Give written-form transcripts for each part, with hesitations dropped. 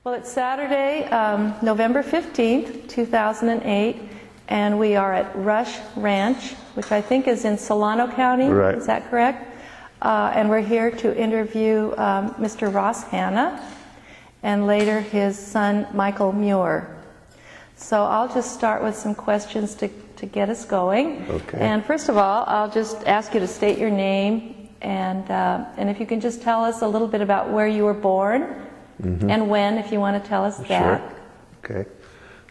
Well, it's Saturday, November 15th, 2008, and we are at Rush Ranch, which I think is in Solano County. Right. Is that correct? And we're here to interview Mr. Ross Hanna and later his son, Michael Muir. So I'll just start with some questions to get us going. Okay. And first of all, I'll just ask you to state your name and if you can just tell us a little bit about where you were born. Mm-hmm. And when, if you want to tell us that. Sure.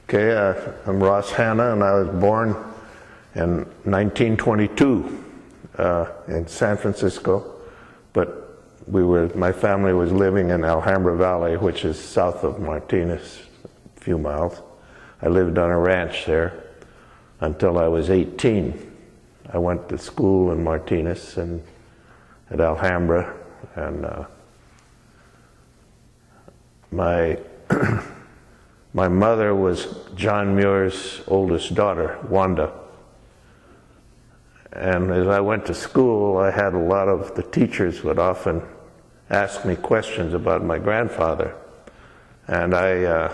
Okay, I'm Ross Hanna, and I was born in 1922 in San Francisco, but my family was living in Alhambra Valley, which is south of Martinez, a few miles. I lived on a ranch there until I was 18. I went to school in Martinez and at Alhambra, and my mother was John Muir's oldest daughter, Wanda. And as I went to school, I had a lot of the teachers would often ask me questions about my grandfather. And I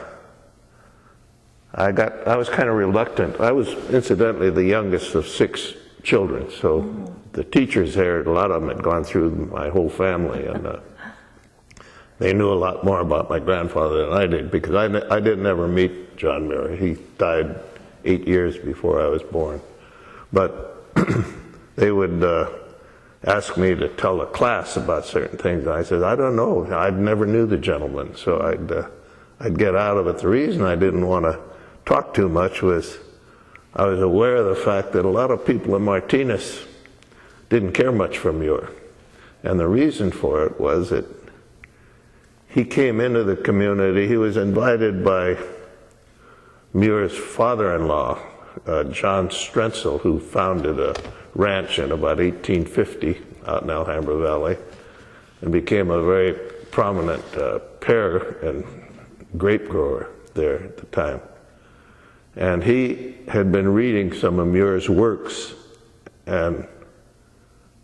was kind of reluctant. I was incidentally the youngest of 6 children, so the teachers there, a lot of them had gone through my whole family, and they knew a lot more about my grandfather than I did, because I didn't ever meet John Muir. He died 8 years before I was born. But they would ask me to tell a class about certain things. And I said, I don't know. I never knew the gentleman, so I'd get out of it. The reason I didn't want to talk too much was I was aware of the fact that a lot of people in Martinez didn't care much for Muir. And the reason for it was that he came into the community. He was invited by Muir's father-in-law, John Strentzel, who founded a ranch in about 1850 out in Alhambra Valley and became a very prominent pear and grape grower there at the time. And he had been reading some of Muir's works, and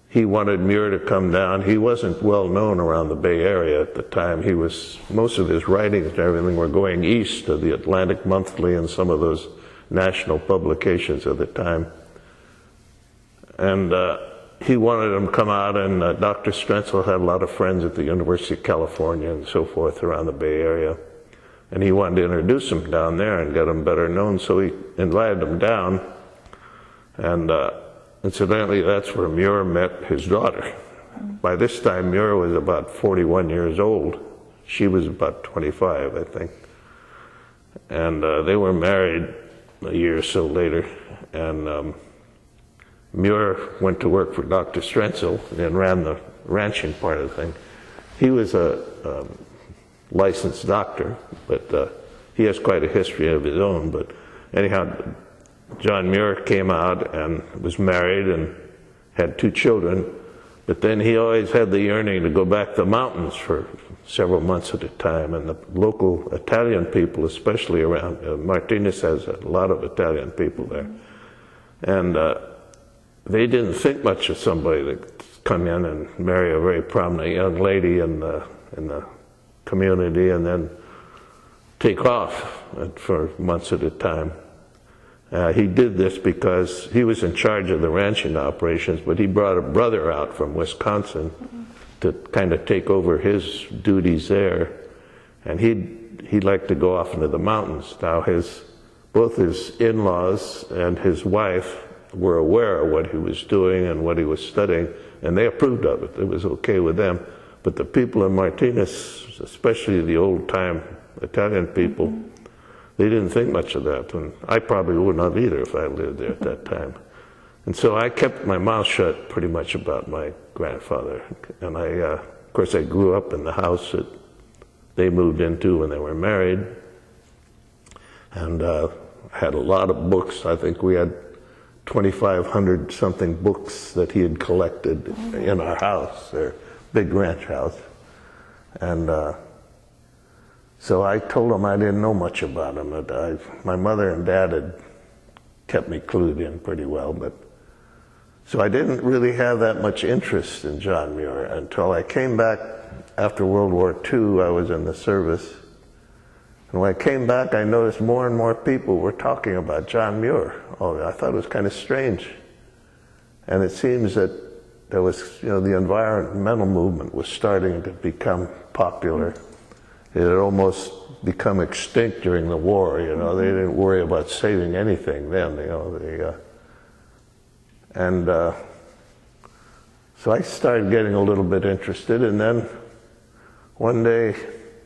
he wanted Muir to come down. He wasn't well known around the Bay Area at the time. Most of his writings and everything were going east to the Atlantic Monthly and some of those national publications of the time. And he wanted him to come out, and Dr. Strentzel had a lot of friends at the University of California and so forth around the Bay Area. And he wanted to introduce him down there and get him better known, so he invited him down. And incidentally, that's where Muir met his daughter. By this time, Muir was about 41 years old. She was about 25, I think. And they were married a year or so later. And Muir went to work for Dr. Strentzel and ran the ranching part of the thing. He was a licensed doctor, but he has quite a history of his own. But anyhow, John Muir came out and was married and had 2 children, but then he always had the yearning to go back to the mountains for several months at a time, and the local Italian people, especially around, Martinez has a lot of Italian people there, and they didn't think much of somebody that come in and marry a very prominent young lady in the community and then take off for months at a time. He did this because he was in charge of the ranching operations, but he brought a brother out from Wisconsin to kind of take over his duties there, and he'd like to go off into the mountains. Now both his in-laws and his wife were aware of what he was doing and what he was studying, and they approved of it. It was okay with them. But the people in Martinez, especially the old-time Italian people, they didn't think much of that, and I probably wouldn't have either if I lived there at that time. And so I kept my mouth shut pretty much about my grandfather. And of course, I grew up in the house that they moved into when they were married, and had a lot of books. I think we had 2,500 something books that he had collected in our house, their big ranch house. And so I told him I didn't know much about him. My mother and dad had kept me clued in pretty well, so I didn't really have that much interest in John Muir until I came back after World War II. I was in the service, And when I came back, I noticed more and more people were talking about John Muir. Oh, I thought it was kind of strange. And it seems that there was, the environmental movement was starting to become popular. It had almost become extinct during the war, They didn't worry about saving anything then, So I started getting a little bit interested, and then one day,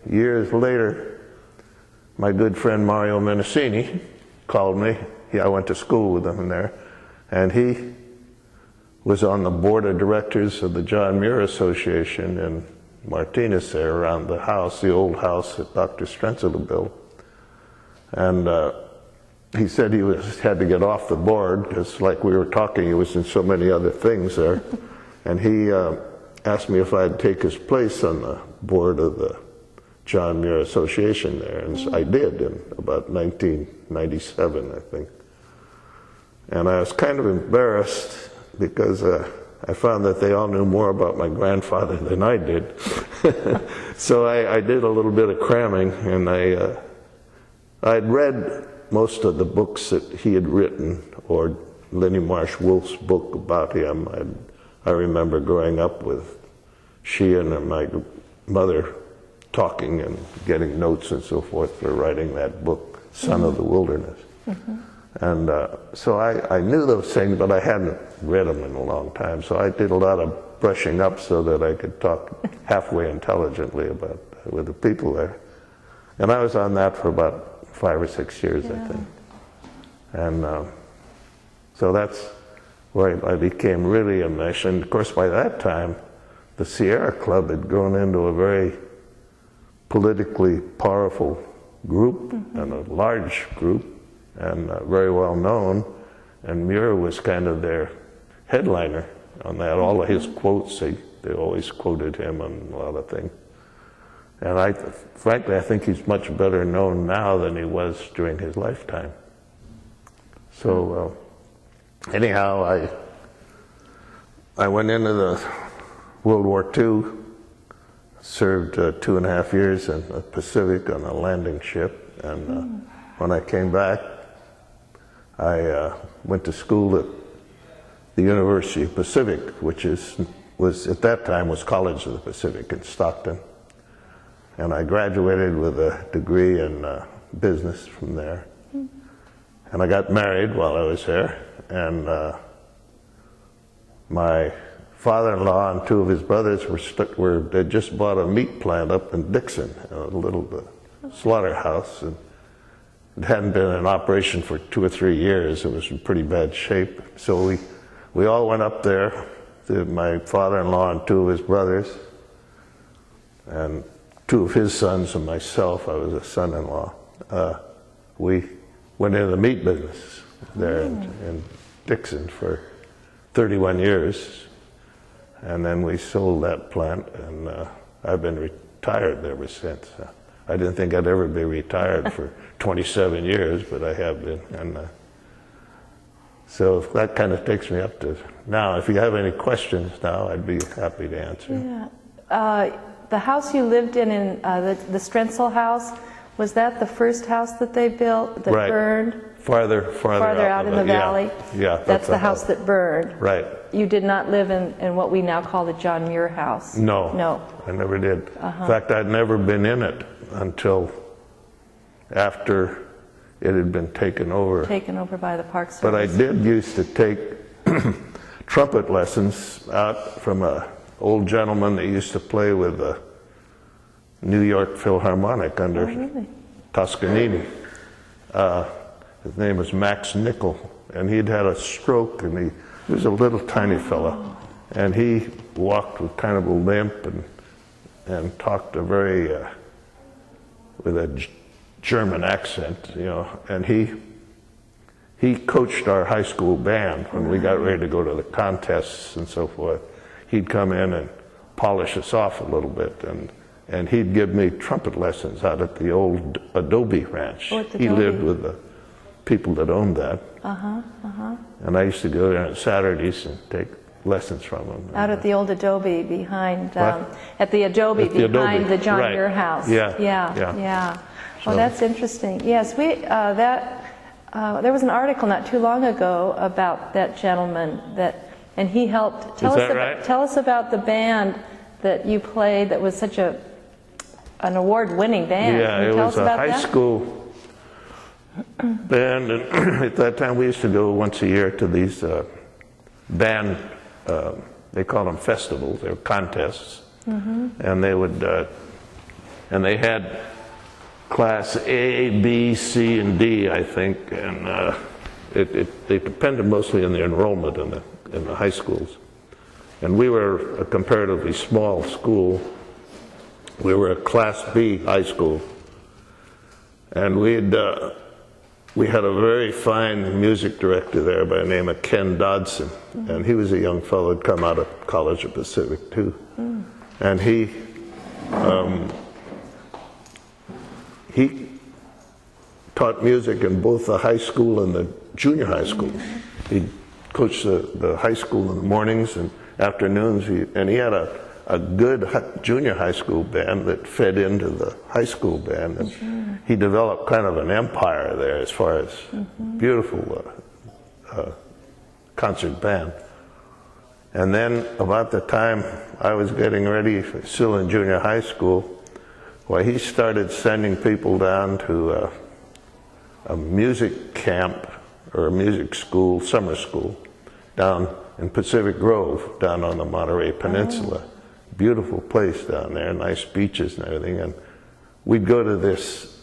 years later, my good friend Mario Menacini called me. I went to school with him there, and he was on the board of directors of the John Muir Association in Martinez there, around the house, the old house that Dr. Strentzel built. And he said he had to get off the board because, like we were talking, he was in so many other things there. And he asked me if I'd take his place on the board of the John Muir Association there, and I did in about 1997, I think. And I was kind of embarrassed because I found that they all knew more about my grandfather than I did. So I did a little bit of cramming, and I'd read most of the books that he had written, or Linnie Marsh Wolf's book about him. I remember growing up with she and my mother talking and getting notes and so forth for writing that book, Son of the Wilderness. And so I knew those things, but I hadn't read them in a long time. So I did a lot of brushing up so that I could talk halfway intelligently with the people there. And I was on that for about 5 or 6 years, I think. And so that's where I became really enmeshed. And of course, by that time, the Sierra Club had grown into a very politically powerful group, and a large group, and very well known. And Muir was kind of their headliner on that. All of his quotes, they always quoted him on a lot of things. And frankly, I think he's much better known now than he was during his lifetime. So anyhow, I went into the World War II, served 2.5 years in the Pacific on a landing ship, and when I came back, I went to school at the University of Pacific, which was at that time was College of the Pacific in Stockton. And I graduated with a degree in business from there. And I got married while I was there, and my father-in-law and 2 of his brothers they'd just bought a meat plant up in Dixon, a little slaughterhouse, and it hadn't been in operation for 2 or 3 years. It was in pretty bad shape. So we all went up there, my father-in-law and 2 of his brothers, and 2 of his sons and myself. I was a son-in-law. We went into the meat business there in Dixon for 31 years. And then we sold that plant, and I've been retired ever since. I didn't think I'd ever be retired for 27 years, but I have been. And so that kind of takes me up to now. If you have any questions now, I'd be happy to answer. Yeah. The house you lived in the Strentzel house, was that the first house that they built that burned? Farther out in the valley? Yeah. That's the house that burned. Right. You did not live in what we now call the John Muir house? No, I never did. In fact, I'd never been in it until after it had been taken over. Taken over by the Park Service. But I did used to take trumpet lessons out from an old gentleman that used to play with the New York Philharmonic under Toscanini. His name was Max Nickel, and he'd had a stroke, and he was a little tiny fella, and he walked with kind of a limp and talked with a German accent, and he coached our high school band when we got ready to go to the contests and so forth. He'd come in and polish us off a little bit, and he'd give me trumpet lessons out at the old Adobe Ranch. He lived with the people that owned that. And I used to go there on Saturdays and take lessons from him. Out at the old Adobe behind, the John Muir house. Yeah. Oh, that's interesting. Yes, there was an article not too long ago about that gentleman and he helped. Tell us about the band that you played that was such an award-winning band. Yeah, it was a high school band, and at that time we used to go once a year to these band, they call them festivals, they're contests, and they would, and they had class A, B, C, and D, I think, and they depended mostly on the enrollment in the high schools. And we were a comparatively small school. We were a Class B high school. And we had a very fine music director there by the name of Ken Dodson. And he was a young fellow who'd come out of College of Pacific, too. And he taught music in both the high school and the junior high school. He coached the high school in the mornings and afternoons, and he had a good junior high school band that fed into the high school band, and he developed kind of an empire there as far as beautiful concert band. And then about the time I was getting ready, still in junior high school, well, he started sending people down to a music camp or a music school, summer school, down in Pacific Grove, down on the Monterey Peninsula. Beautiful place down there, nice beaches and everything. And we'd go to this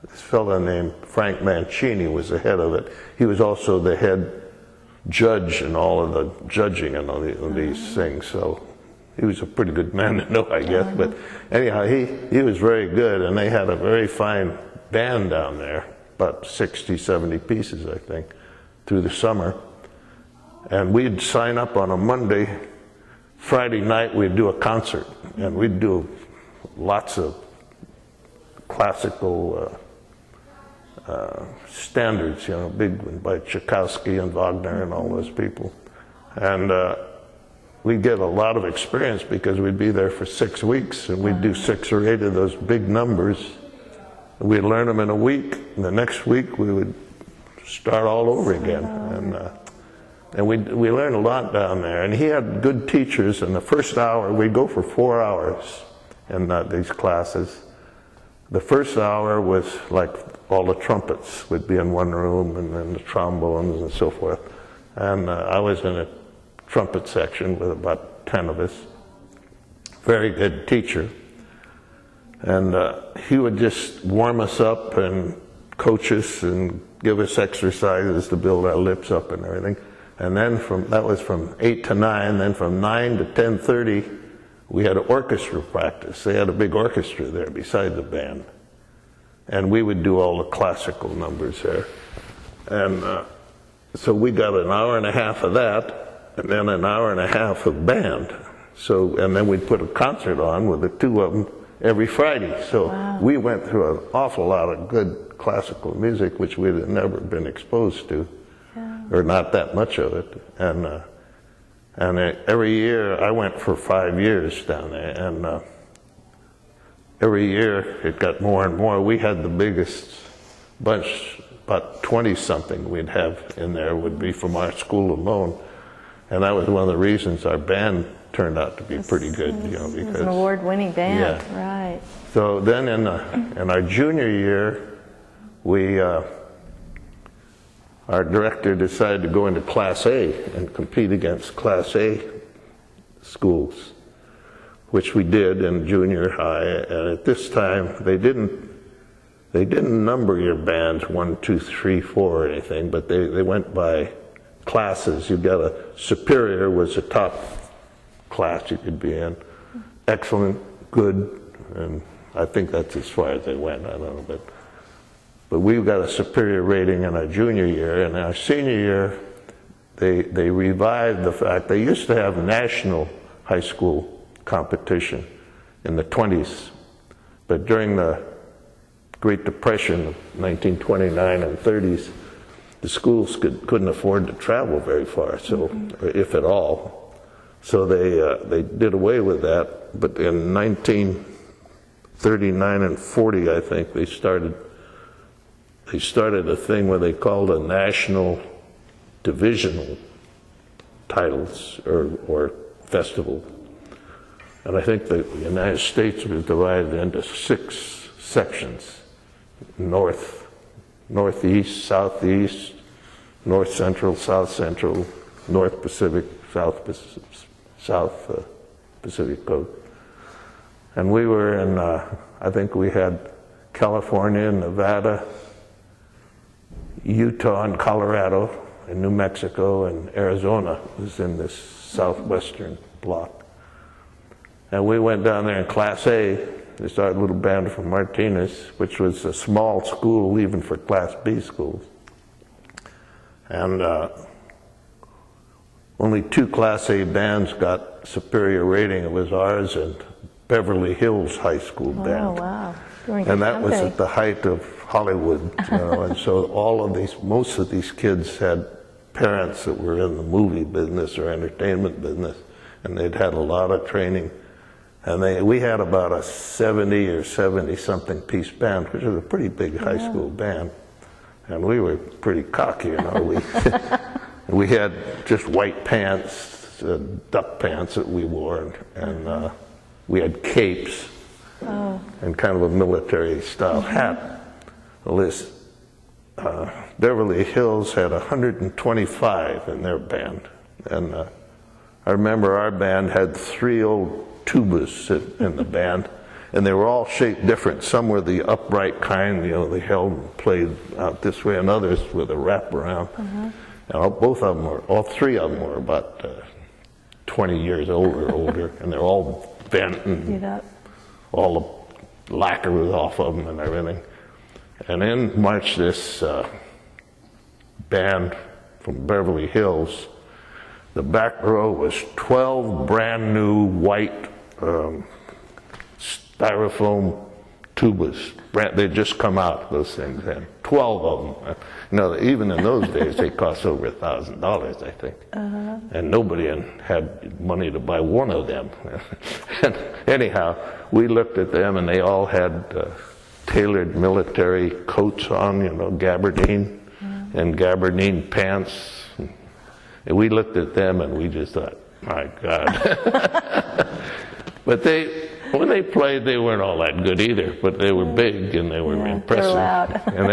fellow named Frank Mancini was the head of it. He was also the head judge in all of the judging and all these things. So he was a pretty good man to know, I guess. But anyhow, he was very good, and they had a very fine band down there, about 60, 70 pieces, I think, through the summer. And we'd sign up on a Monday. Friday night we'd do a concert, and we'd do lots of classical standards, you know, big one by Tchaikovsky and Wagner and all those people. And we'd get a lot of experience because we'd be there for 6 weeks, and we'd do 6 or 8 of those big numbers. We'd learn them in a week, and the next week we would start all over again. And we learned a lot down there. And he had good teachers, and the first hour, we'd go for 4 hours in these classes. The first hour was like all the trumpets would be in one room, and then the trombones and so forth. And I was in a trumpet section with about 10 of us. Very good teacher. And he would just warm us up and coach us and give us exercises to build our lips up and everything. And then that was from 8 to 9. Then from 9 to 10:30, we had orchestra practice. They had a big orchestra there beside the band. And we would do all the classical numbers there. And so we got an hour and a half of that, and then an hour and a half of band. And then we'd put a concert on with the 2 of them every Friday. So we went through an awful lot of good classical music, which we'd never been exposed to. Or not that much of it. And every year, I went for 5 years down there, and every year it got more and more. We had the biggest bunch, about 20-something we'd have in there would be from our school alone. And that was one of the reasons our band turned out to be pretty good, you know, because it was an award-winning band, yeah. Right. So then in our junior year, our director decided to go into Class A and compete against Class A schools, which we did in junior high. And at this time, they didn't number your bands 1, 2, 3, 4 or anything, but they went by classes. You got a superior was the top class you could be in, excellent, good, and I think that's as far as they went. I don't know, but we got a superior rating in our junior year. And our senior year, they revived the fact they used to have national high school competition in the 20s, but during the Great Depression of 1929 and 30s, the schools couldn't afford to travel very far, so if at all. So they did away with that. But in 39 and 40, I think, they started a thing where they called a national divisional titles or festival. And I think the United States was divided into 6 sections: north, northeast, southeast, north central, south central, North Pacific, South Pacific coast. And we were in, I think we had California, Nevada, Utah, and Colorado, and New Mexico, and Arizona was in this southwestern block. And we went down there in Class A. They started a little band from Martinez, which was a small school even for Class B schools. And only 2 Class A bands got superior rating. It was ours and Beverly Hills High School band. Oh, wow. And that was at the height of Hollywood, and so most of these kids had parents that were in the movie business or entertainment business, and they'd had a lot of training. And we had about a 70 or 70-something piece band, which was a pretty big high school band. And we were pretty cocky, We had just white pants, duck pants that we wore, and we had capes and kind of a military-style hat. Well, this Beverly Hills had 125 in their band, and I remember our band had 3 old tubas in the band, and they were all shaped different. Some were the upright kind, they held and played out this way, and others with a wraparound. And all 3 of them were about 20 years older, and they're all bent, and all the lacquer was off of them and everything. And in marched this band from Beverly Hills. The back row was 12 brand new white styrofoam tubas. They'd just come out, those things, and 12 of them. Even in those days, they cost over $1,000, I think. And nobody had money to buy one of them. And anyhow, we looked at them, and they all had tailored military coats on, gabardine and gabardine pants. And we looked at them, and we just thought, my God. But when they played, they weren't all that good either, but they were big and they were impressive. They were loud. And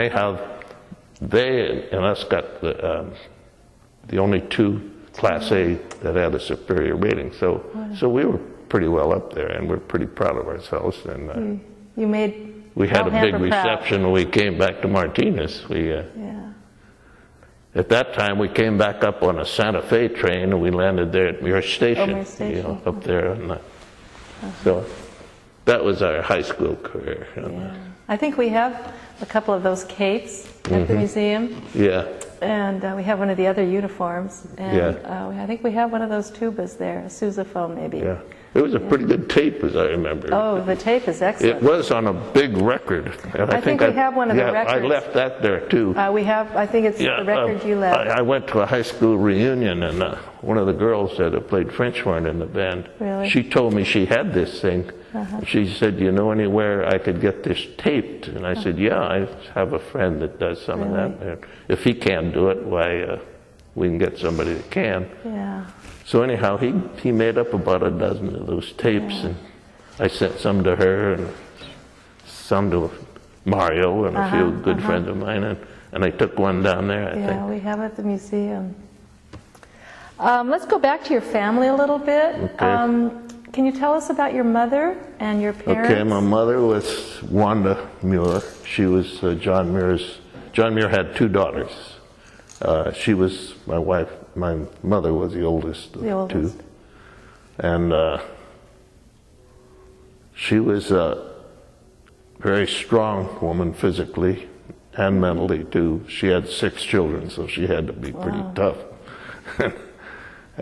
they and us got the only 2 Class A that had a superior rating. So we were pretty well up there, and we're pretty proud of ourselves. And we had a big reception when we came back to Martinez. At that time, we came back up on a Santa Fe train, and we landed there at Muir Station, up there. And so that was our high school career. I think we have a couple of those capes at the museum. Yeah. And we have one of the other uniforms. And I think we have one of those tubas there, a sousaphone maybe. Yeah. It was a pretty good tape, as I remember. Oh, the tape is excellent. It was on a big record. And I think we have one of the records. I left that there, too. I think it's the record you left. I went to a high school reunion, and one of the girls that played French horn in the band, she told me she had this thing. She said, "Do you know anywhere I could get this taped?" And I said, "Yeah, I have a friend that does some of that. And if he can't do it, why, we can get somebody that can." Yeah. So anyhow, he made up about a dozen of those tapes, and I sent some to her and some to Mario and a few good friends of mine, and I took one down there, I think. Yeah, we have it at the museum. Let's go back to your family a little bit. Okay. Can you tell us about your mother and your parents? Okay, my mother was Wanda Muir. She was John Muir's. John Muir had 2 daughters. She was my wife. My mother was the oldest of 2. And she was a very strong woman physically and mentally, too. She had 6 children, so she had to be pretty tough.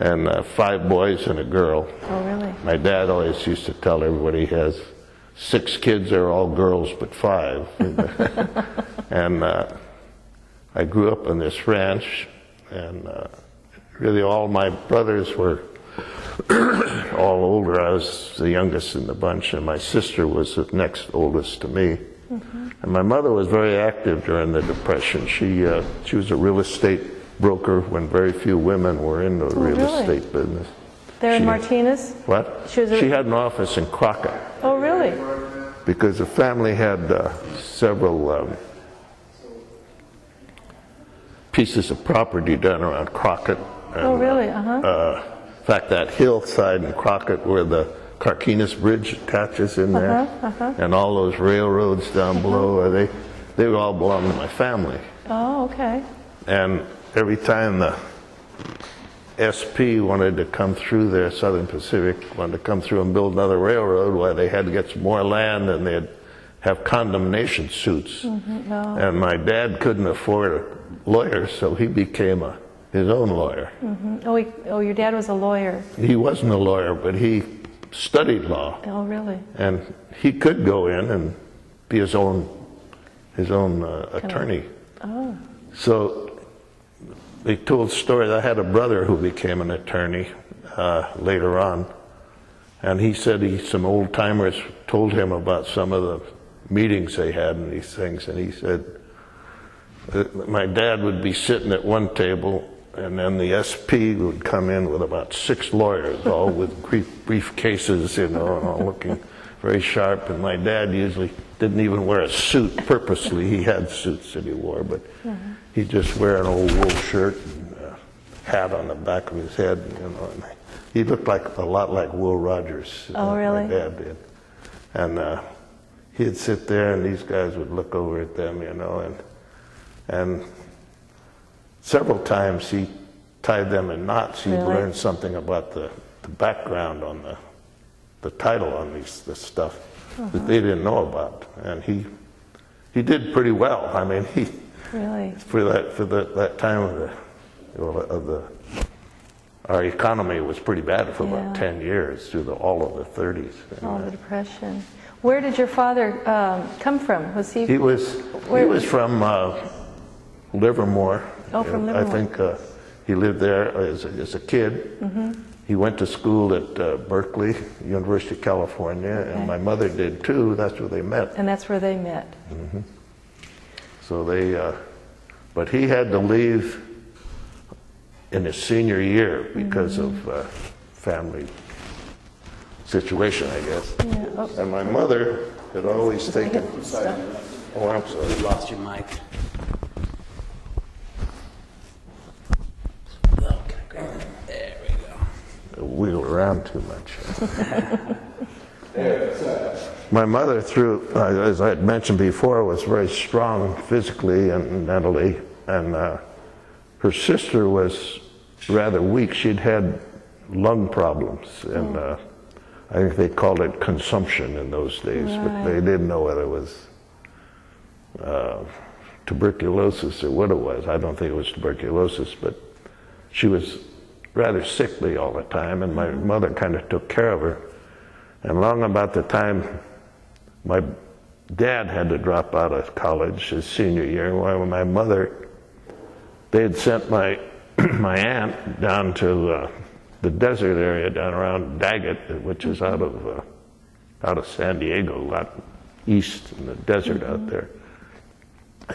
And 5 boys and a girl. Oh, really? My dad always used to tell everybody he has 6 kids, they're all girls but 5. And I grew up on this ranch, and really all my brothers were all older. I was the youngest in the bunch, and my sister was the next oldest to me. And my mother was very active during the Depression. She was a real estate broker when very few women were in the real estate business. There in Martinez? What? She had an office in Crockett. Oh, really? Because the family had several pieces of property down around Crockett. And, oh, really? in fact, that hillside in Crockett where the Carquinez Bridge attaches in there, and all those railroads down below, they all belonged to my family. Oh, okay. And every time the SP wanted to come through there, Southern Pacific wanted to come through and build another railroad, well, they had to get some more land, and they'd have condemnation suits. And my dad couldn't afford a lawyer, so he became his own lawyer. Oh, your dad was a lawyer. He wasn't a lawyer, but he studied law. Oh, really? And he could go in and be his own attorney. Oh. So they told stories. I had a brother who became an attorney later on, and he said some old timers told him about some of the meetings they had and these things, and he said my dad would be sitting at one table, and then the SP would come in with about 6 lawyers, all with briefcases, you know, and all looking very sharp. And my dad usually didn't even wear a suit purposely. He had suits that he wore, but he'd just wear an old wool shirt and a hat on the back of his head, you know. And he looked a lot like Will Rogers. Oh, really? My dad did. And he'd sit there, and these guys would look over at them, you know, and several times he tied them in knots. He'd learn something about the background on the title on this stuff that they didn't know about, and he did pretty well. I mean, he really for that time our economy was pretty bad for about 10 years through all of the 30s. All the Depression. Where did your father come from? Was he? He was from Livermore. Oh, from Livermore. I think he lived there as a kid. He went to school at Berkeley, University of California, and my mother did too. That's where they met. And that's where they met. So but he had to leave in his senior year because of family situation, I guess. Yeah. Oh. And my mother had always taken. Oh, I'm sorry. You lost your mic. There we go. Wheel around too much. My mother, as I had mentioned before, was very strong physically and mentally, and her sister was rather weak. She'd had lung problems, and I think they called it consumption in those days, but they didn't know whether it was tuberculosis or what it was. I don't think it was tuberculosis, but she was rather sickly all the time, and my mother kind of took care of her. And long about the time my dad had to drop out of college his senior year, while my mother, they had sent my aunt down to the desert area down around Daggett, which is out of San Diego, out east in the desert out there.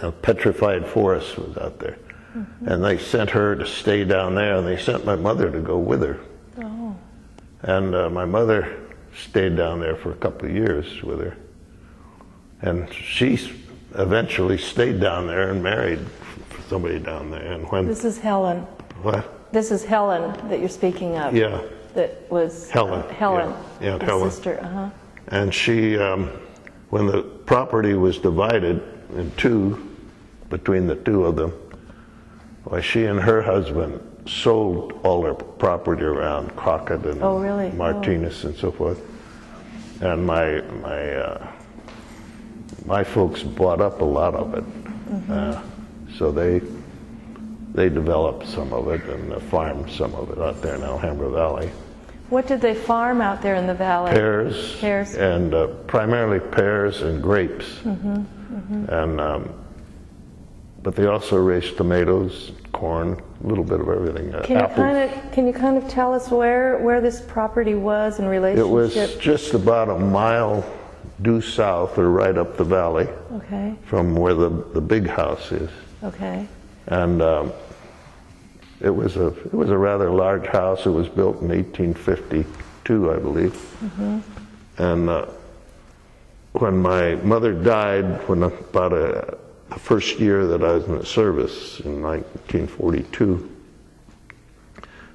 A petrified forest was out there. And they sent her to stay down there, and they sent my mother to go with her. Oh. And my mother stayed down there for a couple of years with her. And she eventually stayed down there and married somebody down there. And when This is Helen. What? This is Helen that you're speaking of. Yeah. That was Helen. Helen. Yeah, the Helen. sister. And she, when the property was divided in two, between the two of them, well, she and her husband sold all their property around Crockett and Martinez and so forth. And my folks bought up a lot of it. So they developed some of it and farmed some of it out there in Alhambra Valley. What did they farm out there in the valley? Pears. Pears. And primarily pears and grapes. And but they also raised tomatoes, corn, a little bit of everything. Can you kind of tell us where this property was in relationship? It was just about a mile due south or right up the valley. Okay. From where the big house is. Okay. And it was a rather large house. It was built in 1852, I believe. Mm-hmm. And when my mother died, about the first year that I was in the service in 1942,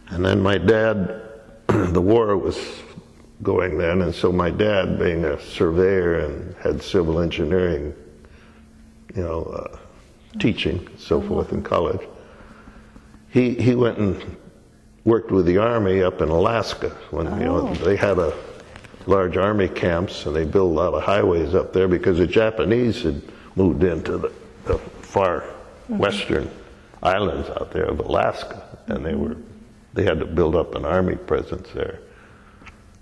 and then my dad, the war was going then, and so my dad, being a surveyor and had civil engineering, teaching and so forth in college, he went and worked with the Army up in Alaska when they had a large Army camps, and they built a lot of highways up there because the Japanese had moved into the far western islands out there of Alaska, and they had to build up an Army presence there.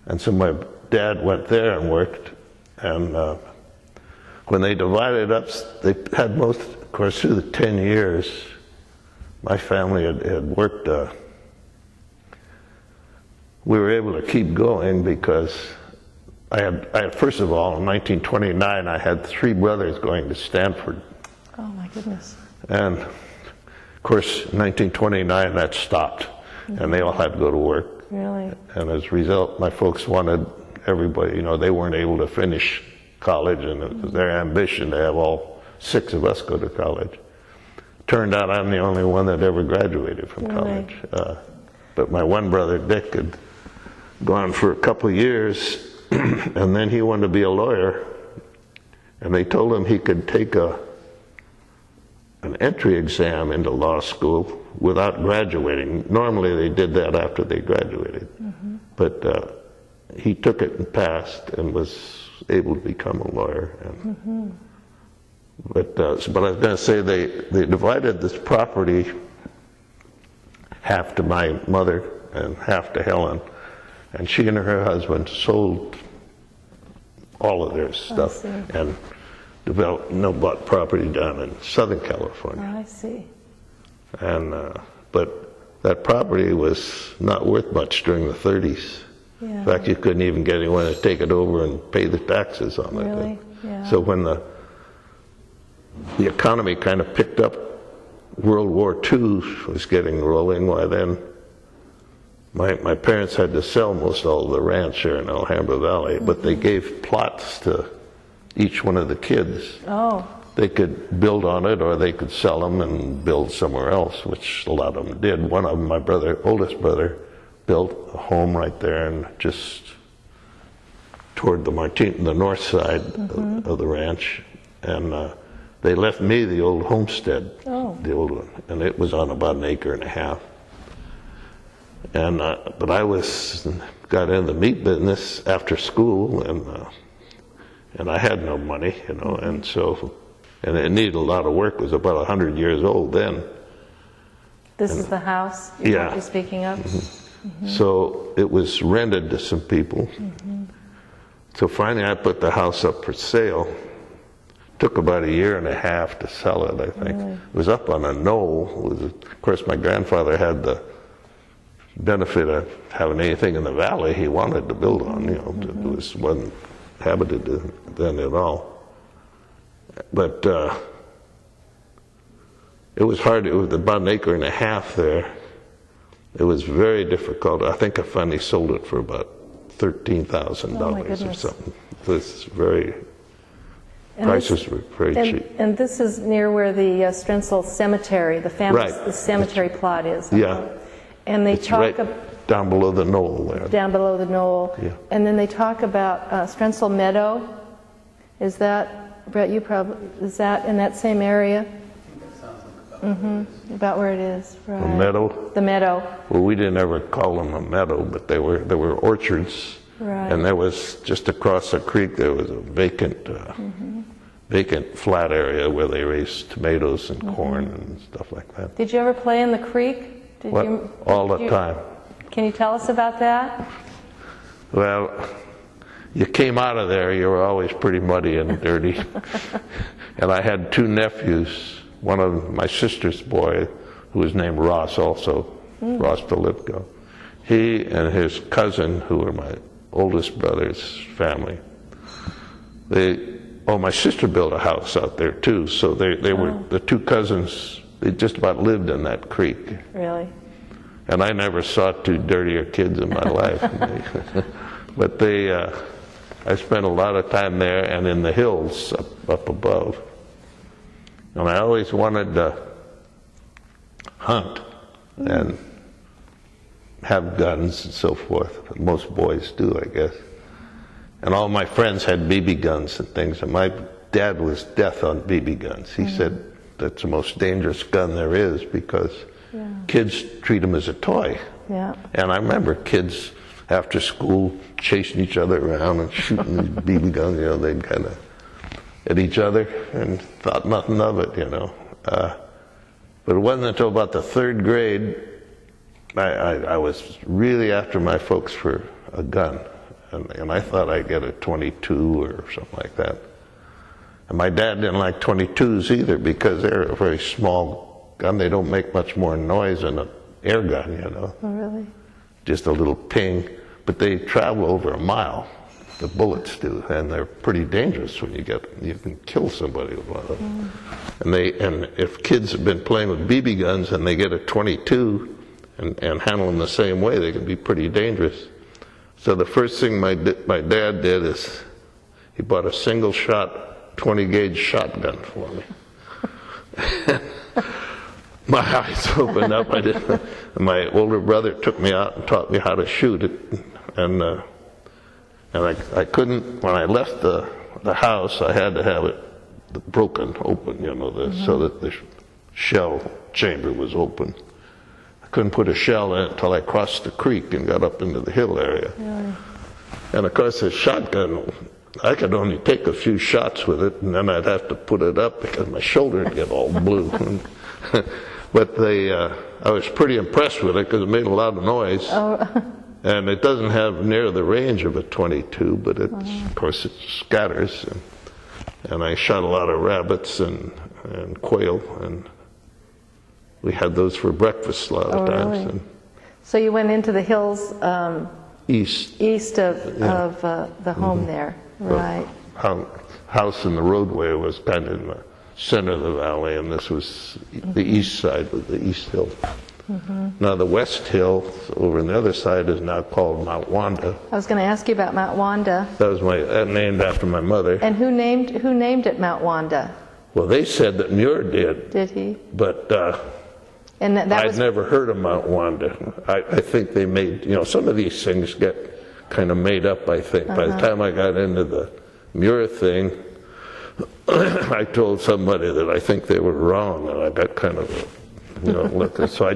And so my dad went there and worked, and when they divided up, they had of course, through the 10 years, my family had worked, we were able to keep going because I had, first of all, in 1929, I had 3 brothers going to Stanford. Oh, my goodness. And, of course, in 1929, that stopped, and they all had to go to work. Really? And as a result, my folks wanted everybody, they weren't able to finish college, and it was their ambition to have all 6 of us go to college. Turned out I'm the only one that ever graduated from college. But my one brother, Dick, had gone for a couple of years, and then he wanted to be a lawyer, and they told him he could take an entry exam into law school without graduating. Normally they did that after they graduated. Mm-hmm. But he took it and passed and was able to become a lawyer. And, but I was going to say they divided this property half to my mother and half to Helen, and she and her husband sold all of their stuff and bought property down in Southern California. Oh, I see. And but that property was not worth much during the 30s. Yeah. In fact, you couldn't even get anyone to take it over and pay the taxes on it. Really? Yeah. So when the economy kind of picked up, World War II was getting rolling. Why then, my parents had to sell most all of the ranch here in Alhambra Valley, but they gave plots to each one of the kids. Oh. They could build on it, or they could sell them and build somewhere else, which a lot of them did. One of them, my oldest brother, built a home right there, and just toward the north side of the ranch, and they left me the old homestead, the old one, and it was on about 1.5 acres. And but I got in the meat business after school, and I had no money, and so. And it needed a lot of work. It was about 100 years old then. This is the house you're speaking of? Mm-hmm. Mm-hmm. So it was rented to some people. Mm-hmm. So finally I put the house up for sale. Took about 1.5 years to sell it, I think. Really? It was up on a knoll. Of course, my grandfather had the benefit of having anything in the valley he wanted to build on. It wasn't habited then at all. But it was hard. It was about 1.5 acres there. It was very difficult. I think I finally sold it for about $13,000 or something. This prices were very cheap. And this is near where the Strensel Cemetery, the famous the cemetery plot is. Yeah. And they talk down below the knoll there. Down below the knoll. Yeah. And then they talk about Strensel Meadow. Is that? Brett, is that in that same area? About where it is, right? The meadow? The meadow. Well, we didn't ever call them a meadow, but there were orchards. Right. And there was, just across the creek, there was a vacant flat area where they raised tomatoes and corn and stuff like that. Did you ever play in the creek? All the time. Can you tell us about that? Well, you came out of there, you were always pretty muddy and dirty. And I had 2 nephews one of my sister's boy, who was named Ross also, Ross Delitko. He and his cousin, who were my oldest brother's family, my sister built a house out there too, so they were, the two cousins, they just about lived in that creek. Really? And I never saw two dirtier kids in my life. But I spent a lot of time there and in the hills up above. And I always wanted to hunt and have guns and so forth. Most boys do, I guess. And all my friends had BB guns and things, and my dad was death on BB guns. He said that's the most dangerous gun there is because kids treat them as a toy. Yeah. And I remember kids after school chasing each other around and shooting these BB guns, they'd kind of at each other and thought nothing of it, But it wasn't until about the third grade I was really after my folks for a gun. And I thought I'd get a 22 or something like that. And my dad didn't like 22s either because they're a very small gun. They don't make much more noise than an air gun, Oh, really? Just a little ping. But they travel over a mile, the bullets do, and they're pretty dangerous when you can kill somebody with one of them. And if kids have been playing with BB guns and they get a 22 and handle them the same way, they can be pretty dangerous. So the first thing my dad did is he bought a single shot 20 gauge shotgun for me. My eyes opened up. My older brother took me out and taught me how to shoot it, and I couldn't. When I left the house, I had to have it broken open, so that the shell chamber was open. I couldn't put a shell in it until I crossed the creek and got up into the hill area. Really? And of course, the shotgun, I could only take a few shots with it, and then I'd have to put it up because my shoulder would get all blue. But I was pretty impressed with it because it made a lot of noise. Oh. And it doesn't have near the range of a 22, but of course it scatters. And I shot a lot of rabbits and quail, and we had those for breakfast a lot of times. Really? And so you went into the hills east of the home there, right? The house in the roadway was kind of in the center of the valley, and this was the east side with the east hill. Now the west hill over on the other side is now called Mount Wanda. I was going to ask you about Mount Wanda. That was named after my mother. And who named it Mount Wanda? Well, they said that Muir did. Did he? But and I'd never heard of Mount Wanda. I think they made, some of these things get kind of made up, I think. By the time I got into the Muir thing, I told somebody that I think they were wrong, and I got kind of, look. So I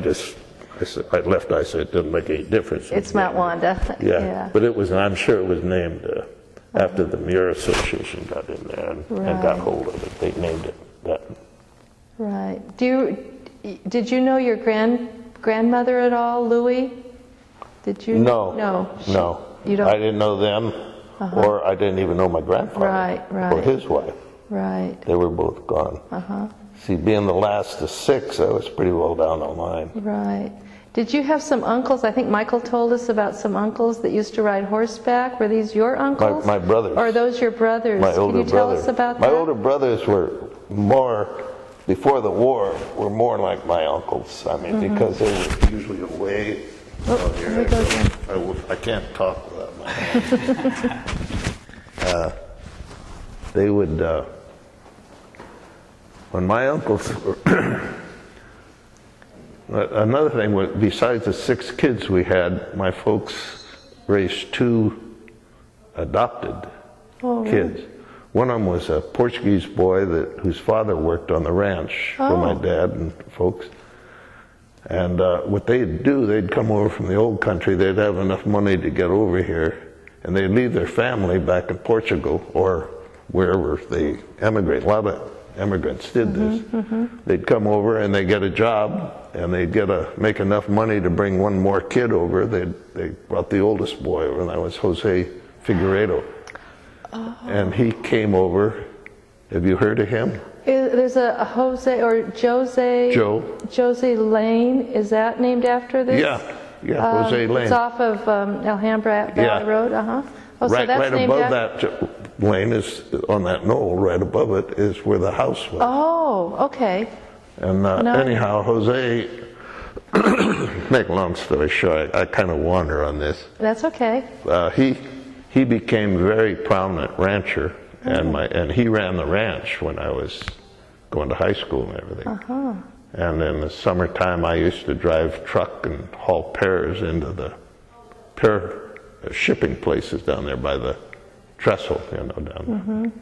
left. I said it didn't make any difference. It's Mount Wanda. Yeah, but I'm sure it was named after the Muir Association got in there and got hold of it. They named it that. Right. Did you know your grandmother at all, Louis? Did you? No. No. You don't. I didn't know them, or I didn't even know my grandfather. Right. Or his wife. Right. They were both gone. See, being the last of six, I was pretty well down on mine. Right. Did you have some uncles? I think Michael told us about some uncles that used to ride horseback. Were these your uncles? My brothers. Or are those your brothers? My older Can you tell us about that? My older brothers were more, before the war, were more like my uncles. I mean, because they were usually away. Here we go again. I can't talk without my hands. They would, when my uncles were, another thing was, besides the 6 kids we had, my folks raised 2 adopted kids. One of them was a Portuguese boy whose father worked on the ranch for my dad and folks. And what they'd do, they'd come over from the old country, they'd have enough money to get over here, and they'd leave their family back in Portugal or wherever they emigrate. A lot of immigrants did this. They'd come over and they'd get a job, and they'd make enough money to bring one more kid over. They brought the oldest boy over, and that was Jose Figueredo. And he came over, Have you heard of him? There's a Jose or Jose. Joe. Jose Lane. Is that named after this? Yeah, Jose Lane. It's off of Alhambra Valley Road. Oh, right, so that's right named above after... that lane is on that knoll. Right above it is where the house was. Oh, okay. And anyhow, Jose. Make a long story short, I kind of wander on this. That's okay. He became a very prominent rancher, and he ran the ranch when I was going to high school and everything. And in the summertime, I used to drive truck and haul pears into the pear shipping places down there by the trestle, down there.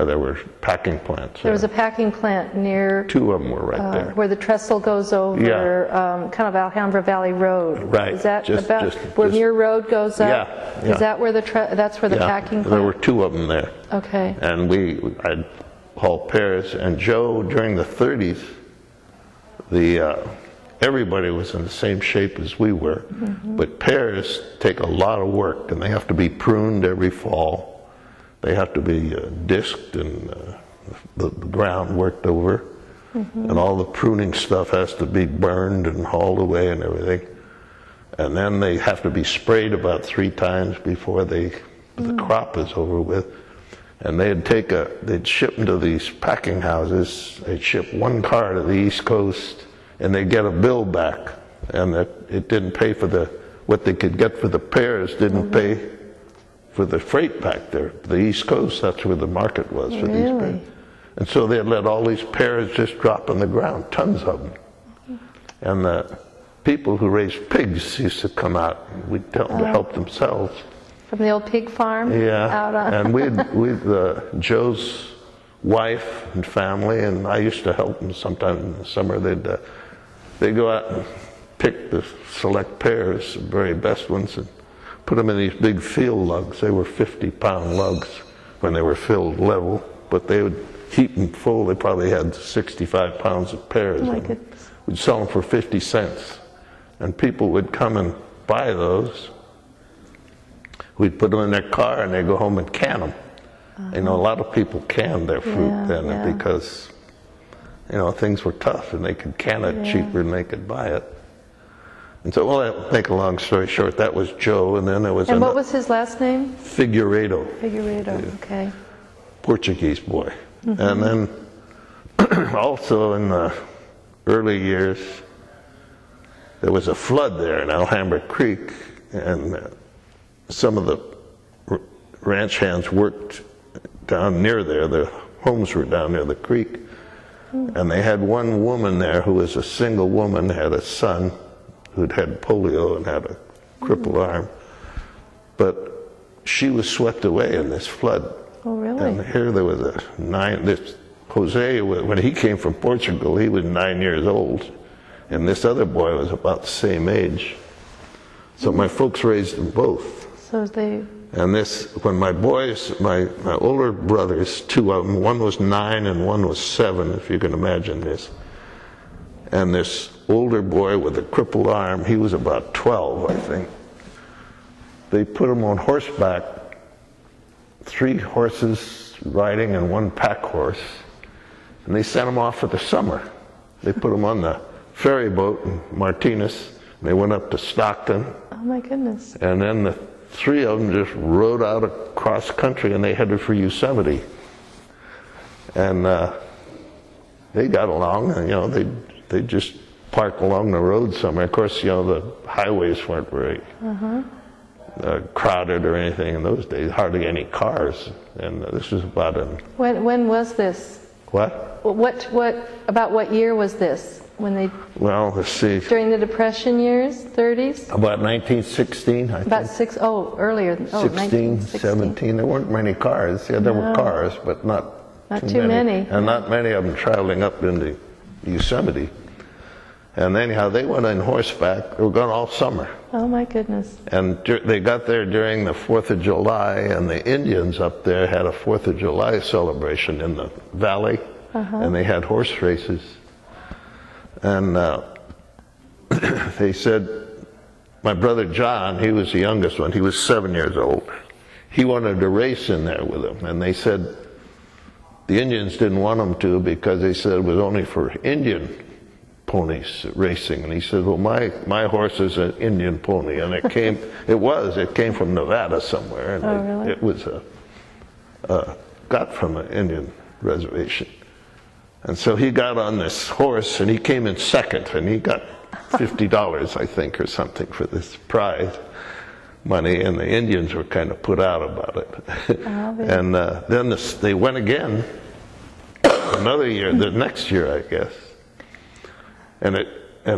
There were packing plants. There was a packing plant near... Two of them were right there. Where the trestle goes over, kind of Alhambra Valley Road. Right. Is that where Muir Road goes up? Yeah. Is that where that's where the packing plant? There were two of them there. Okay. And I'd haul pears, and Joe, during the 30s, everybody was in the same shape as we were, but pears take a lot of work, and they have to be pruned every fall. They have to be disked and the ground worked over, and all the pruning stuff has to be burned and hauled away and everything. And then they have to be sprayed about 3 times before the crop is over with. And they'd ship them to these packing houses. They'd ship one car to the East Coast, and they'd get a bill back, and it didn't pay for what they could get for the pears didn't pay for the freight back there. The East Coast, that's where the market was for these pears. And so they'd let all these pears just drop on the ground, tons of them. And the people who raised pigs used to come out, and we'd tell them to help themselves. From the old pig farm? Yeah, and we'd Joe's wife and family, and I used to help them sometime in the summer. They'd go out and pick the select pears, the very best ones, and put them in these big field lugs. They were 50-pound lugs when they were filled level, but they would heap them full. They probably had 65 pounds of pears. Oh my goodness. We'd sell them for 50 cents, and people would come and buy those. We'd put them in their car, and they'd go home and can them. A lot of people canned their fruit then because, things were tough, and they could can it cheaper than they could buy it. And so, well, make a long story short, that was Joe, and then there was what was his last name? Figueiredo. Figueiredo, okay. Portuguese boy. And then also in the early years, there was a flood there in Alhambra Creek, and some of the ranch hands worked down near there. Their homes were down near the creek. And they had one woman there who was a single woman, had a son who'd had polio and had a crippled arm. But she was swept away in this flood. Oh, really? And here there was Jose, when he came from Portugal, he was 9 years old. And this other boy was about the same age. So my folks raised them both. So they... And when my boys, my older brothers, 2 of them, one was 9 and one was 7, if you can imagine this. And this older boy with a crippled arm, he was about 12, I think. They put him on horseback, 3 horses riding and 1 pack horse, and they sent him off for the summer. They put him on the ferry boat in Martinez, and they went up to Stockton. Oh my goodness. And then the 3 of them just rode out across country, and they headed for Yosemite. And they got along, and they just parked along the road somewhere. Of course, the highways weren't very crowded or anything in those days. Hardly any cars. And this was about When was this? What? About what year was this? When they... Well, let's see. During the Depression years, 30s? About 1916, I think. Earlier. 16, 17. There weren't many cars. Yeah, there were cars, but not too many. And not many of them traveling up into Yosemite. And anyhow, they went on horseback. They were gone all summer. Oh my goodness. And they got there during the 4th of July, and the Indians up there had a 4th of July celebration in the valley, and they had horse races. And they said, my brother John, he was the youngest one, he was 7 years old. He wanted to race in there with them, and they said, the Indians didn't want him to because they said it was only for Indian ponies racing, and he said, well, my horse is an Indian pony, and it came from Nevada somewhere, and really? it was got from an Indian reservation. And so he got on this horse, and he came in second, and he got $50, I think, or something for this prize money, and the Indians were kind of put out about it. And then they went again another year, the next year, I guess. And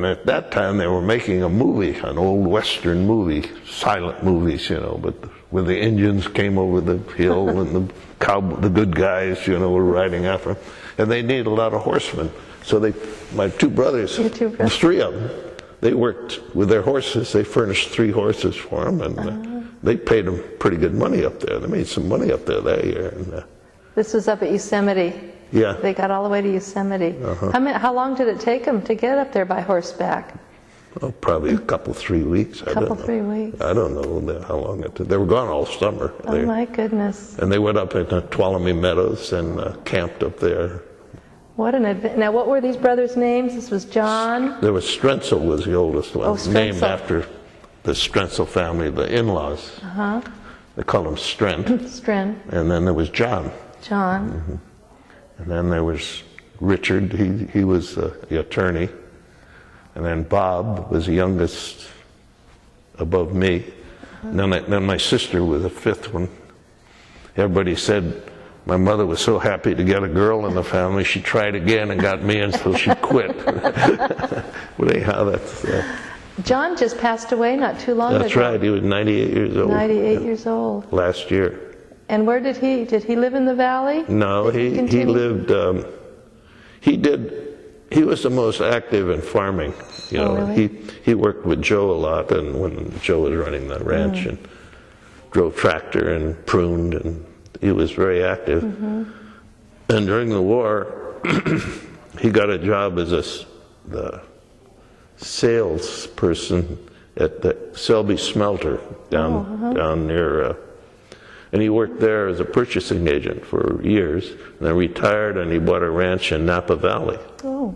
at that time they were making a movie, an old Western movie, silent movies, you know, but where the Indians came over the hill and the good guys, you know, were riding after them. And they needed a lot of horsemen. So my two brothers, the three of them, they worked with their horses. They furnished 3 horses for them, and they paid them pretty good money up there. They made some money up there that year. And, this was up at Yosemite. Yeah. They got all the way to Yosemite. How long did it take them to get up there by horseback? Oh, probably a couple, 3 weeks. I don't know. 3 weeks. I don't know how long it took. They were gone all summer. Oh, my goodness. And they went up into Tuolumne Meadows and camped up there. What an adventure. Now, what were these brothers' names? This was John? There was Strentzel was the oldest one, named after the Strentzel family, the in-laws. They called him Strent. Strent. And then there was John. John. And then there was Richard, he was the attorney. And then Bob was the youngest above me. And then my sister was the 5th one. Everybody said my mother was so happy to get a girl in the family, she tried again and got me until she quit. But anyhow, that's... John just passed away not too long ago. That's right, he was 98 years old. 98 years old. Last year. And where did he live in the valley? No, he lived, he was the most active in farming. You know, really? He worked with Joe a lot, and when Joe was running the ranch, and drove tractor and pruned, and he was very active. And during the war, he got a job as the salesperson at the Selby Smelter down near, and he worked there as a purchasing agent for years, and then retired, and he bought a ranch in Napa Valley. Oh.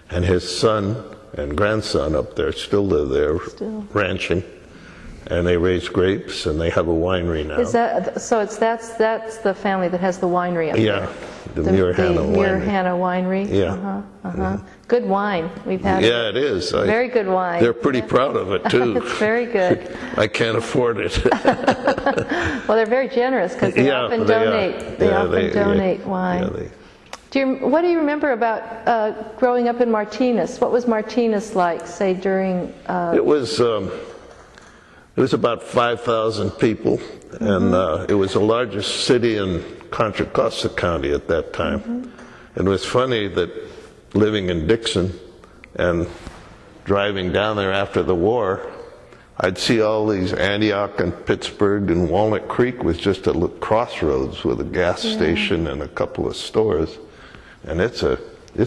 And his son and grandson up there still live there, ranching, and they raise grapes, and they have a winery now. Is that so? That's the family that has the winery up there. Yeah, the Muir Hanna winery. Muir Hanna winery. Yeah. Good wine. We've had. Yeah, it is. Very good wine. They're pretty proud of it too. It's very good. I can't afford it. Well, they're very generous because they often donate. They often donate wine. What do you remember about growing up in Martinez? What was Martinez like, say, during... It was about 5,000 people, and it was the largest city in Contra Costa County at that time. And it was funny that living in Dixon and driving down there after the war, I'd see all these Antioch and Pittsburgh, and Walnut Creek was just a crossroads with a gas station and a couple of stores. And it's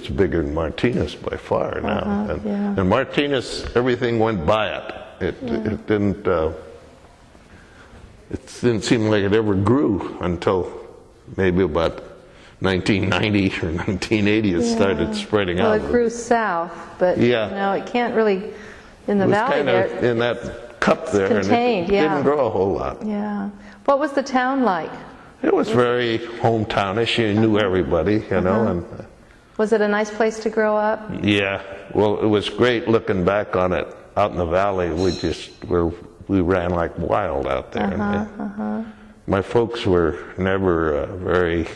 bigger than Martinez by far now. And Martinez, everything went by it. It didn't seem like it ever grew until maybe about 1990 or 1980 it started spreading out. Well, it grew south, but you know, it can't really, in the valley there. It was kind of in that cup there, contained, and it didn't grow a whole lot. Yeah. What was the town like? It was very hometownish. You knew everybody, you know. And was it a nice place to grow up? Yeah. Well, it was great looking back on it. Out in the valley, we ran like wild out there. My folks were never very.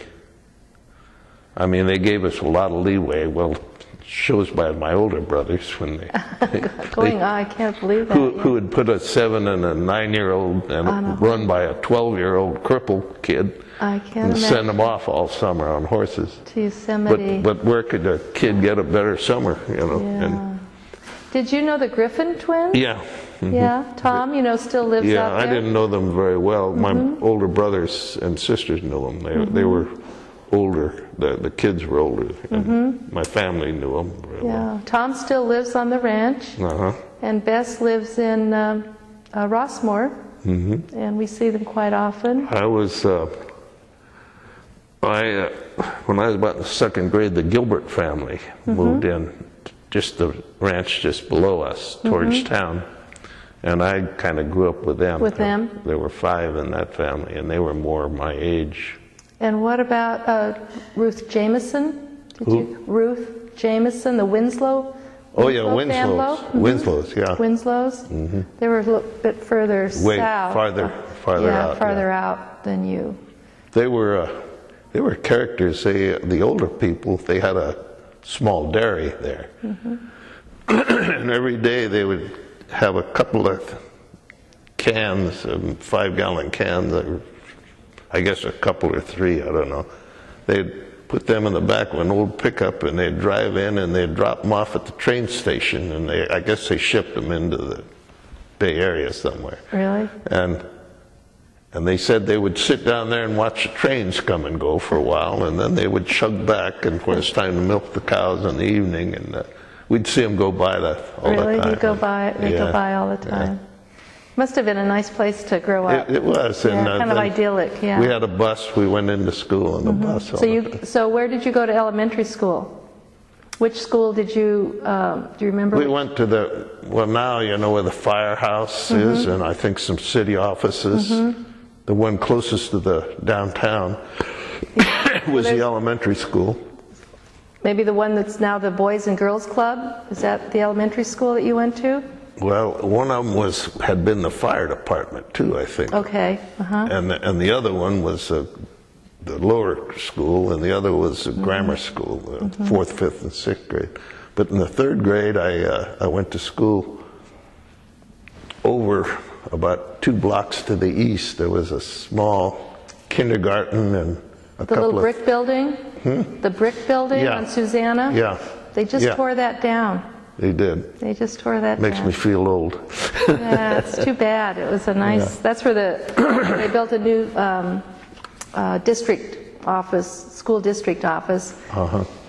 I mean, they gave us a lot of leeway. Well, shows by my older brothers when they I can't believe that. Who would put a 7 and a 9-year-old and run by a 12-year-old crippled kid. I can't and send them off all summer on horses. To Yosemite. But where could a kid get a better summer, you know? Yeah. And, did you know the Griffin twins? Yeah. Yeah. Tom, you know, still lives out there? Yeah, I didn't know them very well. My older brothers and sisters knew them. They were older. The kids were older. And my family knew them very well. Tom still lives on the ranch. And Bess lives in Rossmore. And we see them quite often. I was When I was about in the second grade, the Gilbert family moved in, just the ranch just below us, towards town. And I kind of grew up with them. With them? There were 5 in that family, and they were more my age. And what about Ruth Jameson? Ruth Jameson, the Winslow? Oh yeah, Winslows. Winslows, yeah. Winslows? They were a little bit further Way south. farther out. Farther out than you. They were characters. The older people, they had a small dairy there. And every day they would have a couple of cans, 5-gallon cans, or I guess a couple or 3, I don't know. They'd put them in the back of an old pickup, and they'd drive in and they'd drop them off at the train station, and I guess they shipped them into the Bay Area somewhere. Really? And they said they would sit down there and watch the trains come and go for a while, and then they would chug back, and when it's time to milk the cows in the evening, and we'd see them go by that all the time. Really? They go by all the time. Must have been a nice place to grow up. It was. Yeah, kind of idyllic, yeah. We had a bus. We went into school on the bus. So where did you go to elementary school? Which school did you, do you remember? We went to now you know where the firehouse is, and I think some city offices. The one closest to the downtown was the elementary school. Maybe the one that's now the Boys and Girls Club? Is that the elementary school that you went to? Well, one of them had been the fire department too, I think. Okay. And the other one was the lower school, and the other was the grammar school, 4th, 5th, and 6th grade. But in the 3rd grade, I went to school over about 2 blocks to the east. There was a small kindergarten and a couple of... The little brick building? The brick building on Susanna? Yeah. They just tore that down. They did. They just tore that Makes down. me feel old. Yeah, it's too bad. It was a nice... That's where they built a new district office, school district office.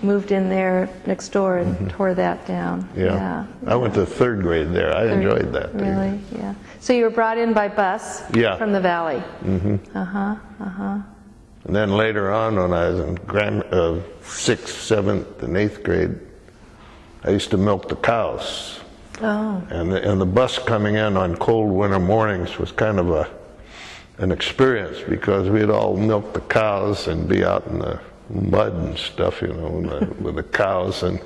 Moved in there next door and tore that down. Yeah. I went to 3rd grade there. I enjoyed that. Really? Yeah. So you were brought in by bus from the valley? And then later on, when I was in 6th, 7th, and 8th grade, I used to milk the cows. Oh. And the bus coming in on cold winter mornings was kind of an experience, because we'd all milk the cows and be out in the mud and stuff, you know, with the cows, and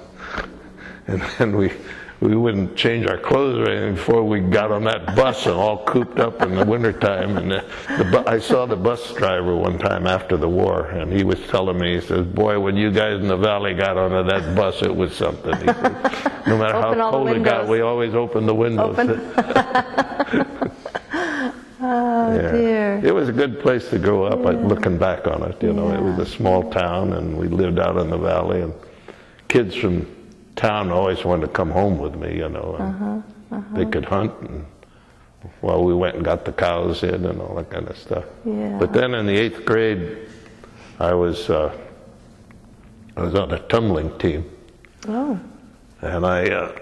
we wouldn't change our clothes or anything before we got on that bus, and all cooped up in the wintertime. And I saw the bus driver one time after the war, and he was telling me, he says, "Boy, when you guys in the valley got onto that bus, it was something." He said, no matter how cold it got, we always opened the windows. Oh, dear. It was a good place to grow up, looking back on it. You know, it was a small town, and we lived out in the valley, and kids from town always wanted to come home with me, you know, and they could hunt, and while we went and got the cows in and all that kind of stuff. Yeah. But then in the 8th grade, I was on a tumbling team. Oh. And I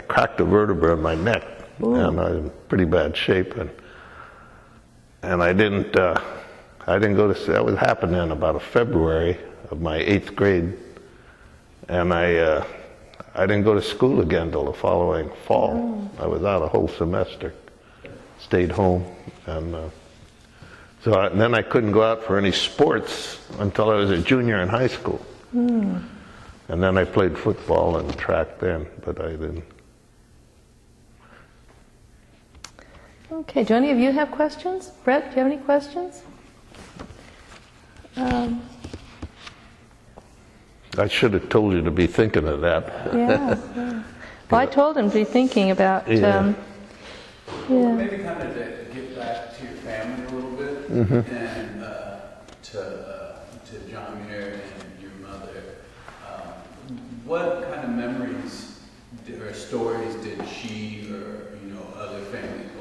cracked a vertebra in my neck. Ooh. And I was in pretty bad shape, and I didn't go to school. That was happening in about February of my 8th grade. And I didn't go to school again until the following fall. I was out a whole semester, stayed home, and then I couldn't go out for any sports until I was a junior in high school. And then I played football and track then, but I didn't. Okay, do any of you have questions? Brett, do you have any questions? I should have told you to be thinking of that. Yeah. Well, I told him to be thinking about. Maybe kind of to get back to your family a little bit, and to John Muir and your mother. What kind of memories or stories did she, or other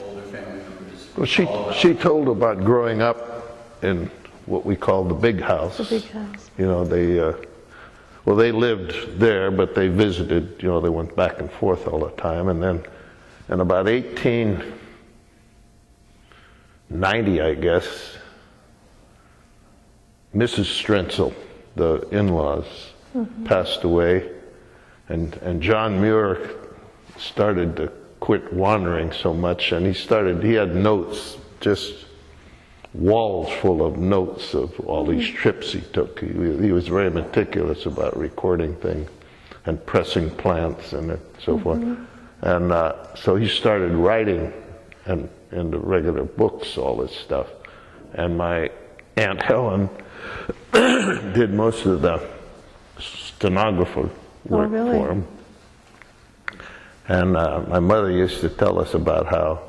older family members? Well, she told about growing up in what we call the big house. The big house. You know, they lived there, but they visited, they went back and forth all the time. And then in about 1890, I guess, Mrs. Strentzel, the in-laws, passed away, and John Muir started to quit wandering so much, and he had notes, just walls full of notes of all these trips he took. He was very meticulous about recording things and pressing plants and so forth. And so he started writing in the regular books all this stuff. And my Aunt Helen did most of the stenographer work for him. And my mother used to tell us about how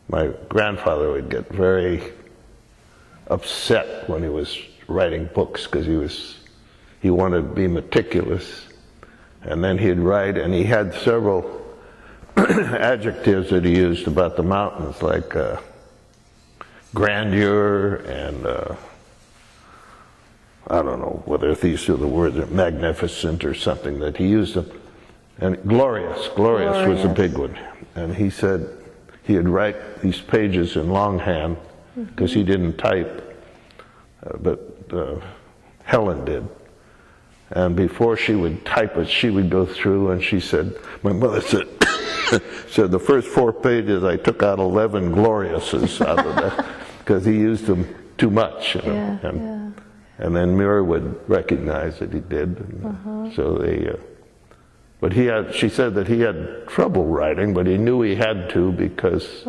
my grandfather would get very upset when he was writing books because he wanted to be meticulous. And then he'd write, and he had several adjectives that he used about the mountains, like grandeur and I don't know whether these are the words, magnificent or something that he used them. And glorious was a big one. And he said he'd write these pages in longhand because he didn't type, but Helen did. And before she would type it, she would go through, and she said, my mother said, said the first 4 pages I took out 11 gloriouses out of that because he used them too much. And then Muir would recognize that he did. So they, but she said that he had trouble writing, but he knew he had to because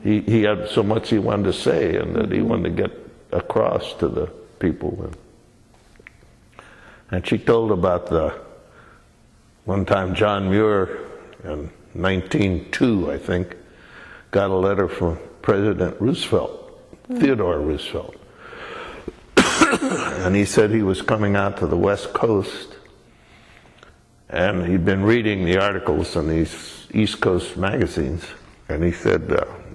he had so much he wanted to say, and that he wanted to get across to the people. And she told about one time John Muir in 1902, I think, got a letter from President Roosevelt, Theodore Roosevelt. And he said he was coming out to the West Coast, and he'd been reading the articles in these East Coast magazines, and he said,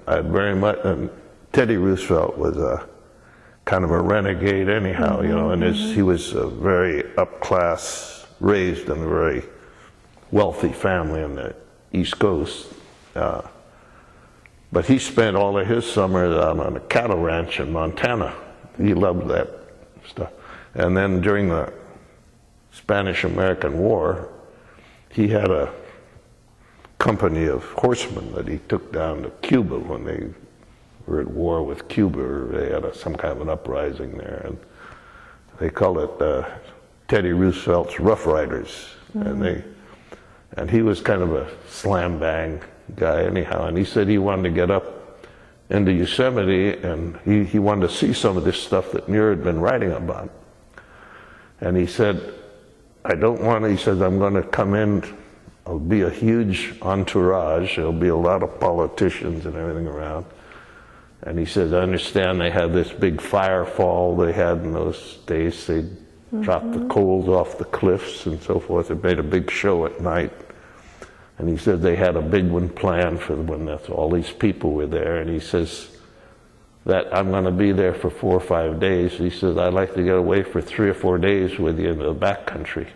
I'd very much, and Teddy Roosevelt was kind of a renegade anyhow, you know, and he was very up-class, raised in a very wealthy family in the East Coast. But he spent all of his summers out on a cattle ranch in Montana. He loved that stuff. And then during the Spanish-American War, he had a company of horsemen that he took down to Cuba when they were at war with Cuba, or they had some kind of an uprising there, and they called it Teddy Roosevelt's Rough Riders, and he was kind of a slam bang guy anyhow, and he said he wanted to get up into Yosemite, and he wanted to see some of this stuff that Muir had been writing about, and he said, I don't want to, he says, I'm going to come in, there'll be a huge entourage, there'll be a lot of politicians and everything around. And he says, I understand they had this big firefall they had in those days. They'd drop the coals off the cliffs and so forth. It made a big show at night. And he said they had a big one planned for when all these people were there. And he says that I'm going to be there for 4 or 5 days. He says, I'd like to get away for 3 or 4 days with you in the back country.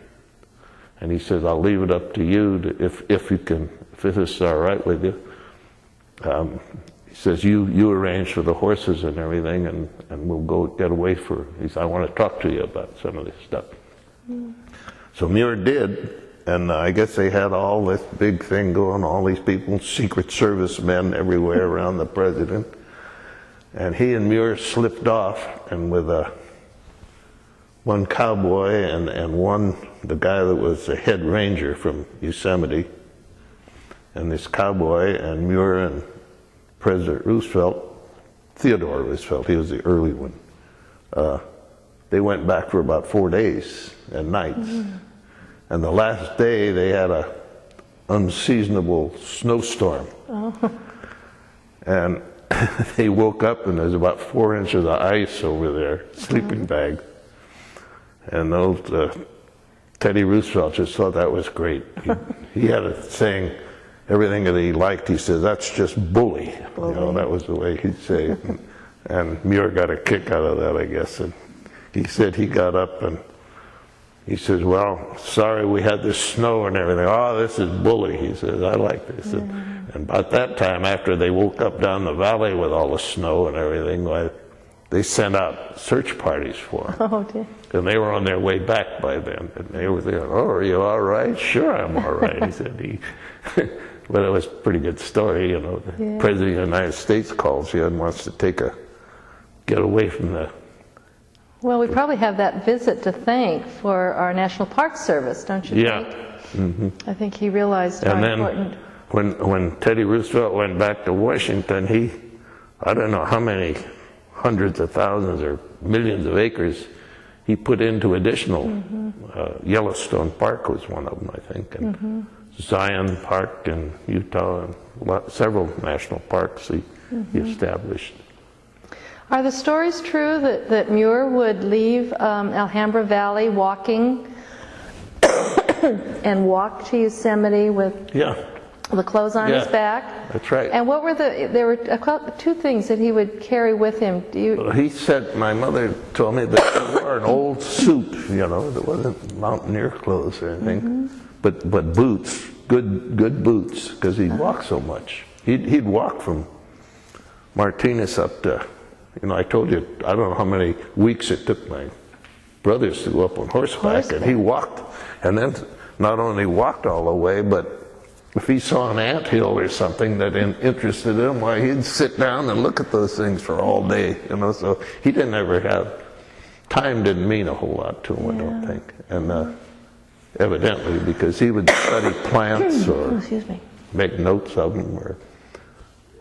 And he says, I'll leave it up to you if you can, if this is all right with you. He says, you arrange for the horses and everything, and we'll go get away he said, I want to talk to you about some of this stuff. So Muir did, and I guess they had all this big thing going, all these people, Secret Service men everywhere around the president. And he and Muir slipped off, and with one cowboy and the guy that was the head ranger from Yosemite, and this cowboy and Muir and President Roosevelt, Theodore Roosevelt, he was the early one, they went back for about 4 days and nights. And the last day they had a unseasonable snowstorm. And they woke up and there's about 4 inches of ice over their sleeping bag. And old Teddy Roosevelt just thought that was great. He had a saying, everything that he liked, he said, that's just bully. You know, that was the way he'd say it. And Muir got a kick out of that, I guess. And he said he got up and he says, well, sorry we had this snow and everything. Oh, this is bully, he says, I like this. And about that time, after they woke up down the valley with all the snow and everything, they sent out search parties for him. Oh, dear. And they were on their way back by then. And they were there, oh, are you all right? Sure, I'm all right, he said. But it was a pretty good story, you know. The Yeah. President of the United States calls you and wants to get away from the... Well, we probably have that visit to thank for our National Park Service, don't you Yeah. think? Mm-hmm. I think he realized how And then important. when Teddy Roosevelt went back to Washington, I don't know how many hundreds of thousands or millions of acres he put into additional. Yellowstone Park was one of them, I think, and Zion Park in Utah, and several national parks he established. Are the stories true that Muir would leave Alhambra Valley walking and walk to Yosemite with the clothes on his back? That's right. And what were there were two things that he would carry with him. He said, my mother told me that he wore an old suit, you know, that wasn't mountaineer clothes or anything, but boots, good boots, because he'd walk so much. He'd walk from Martinez up to, you know, I told you, I don't know how many weeks it took my brothers to go up on horseback, and he walked, and then not only walked all the way, but if he saw an anthill or something that interested him, why, he'd sit down and look at those things for all day, you know, so he didn't ever have, time didn't mean a whole lot to him, I don't think, and evidently, because he would study plants or make notes of them,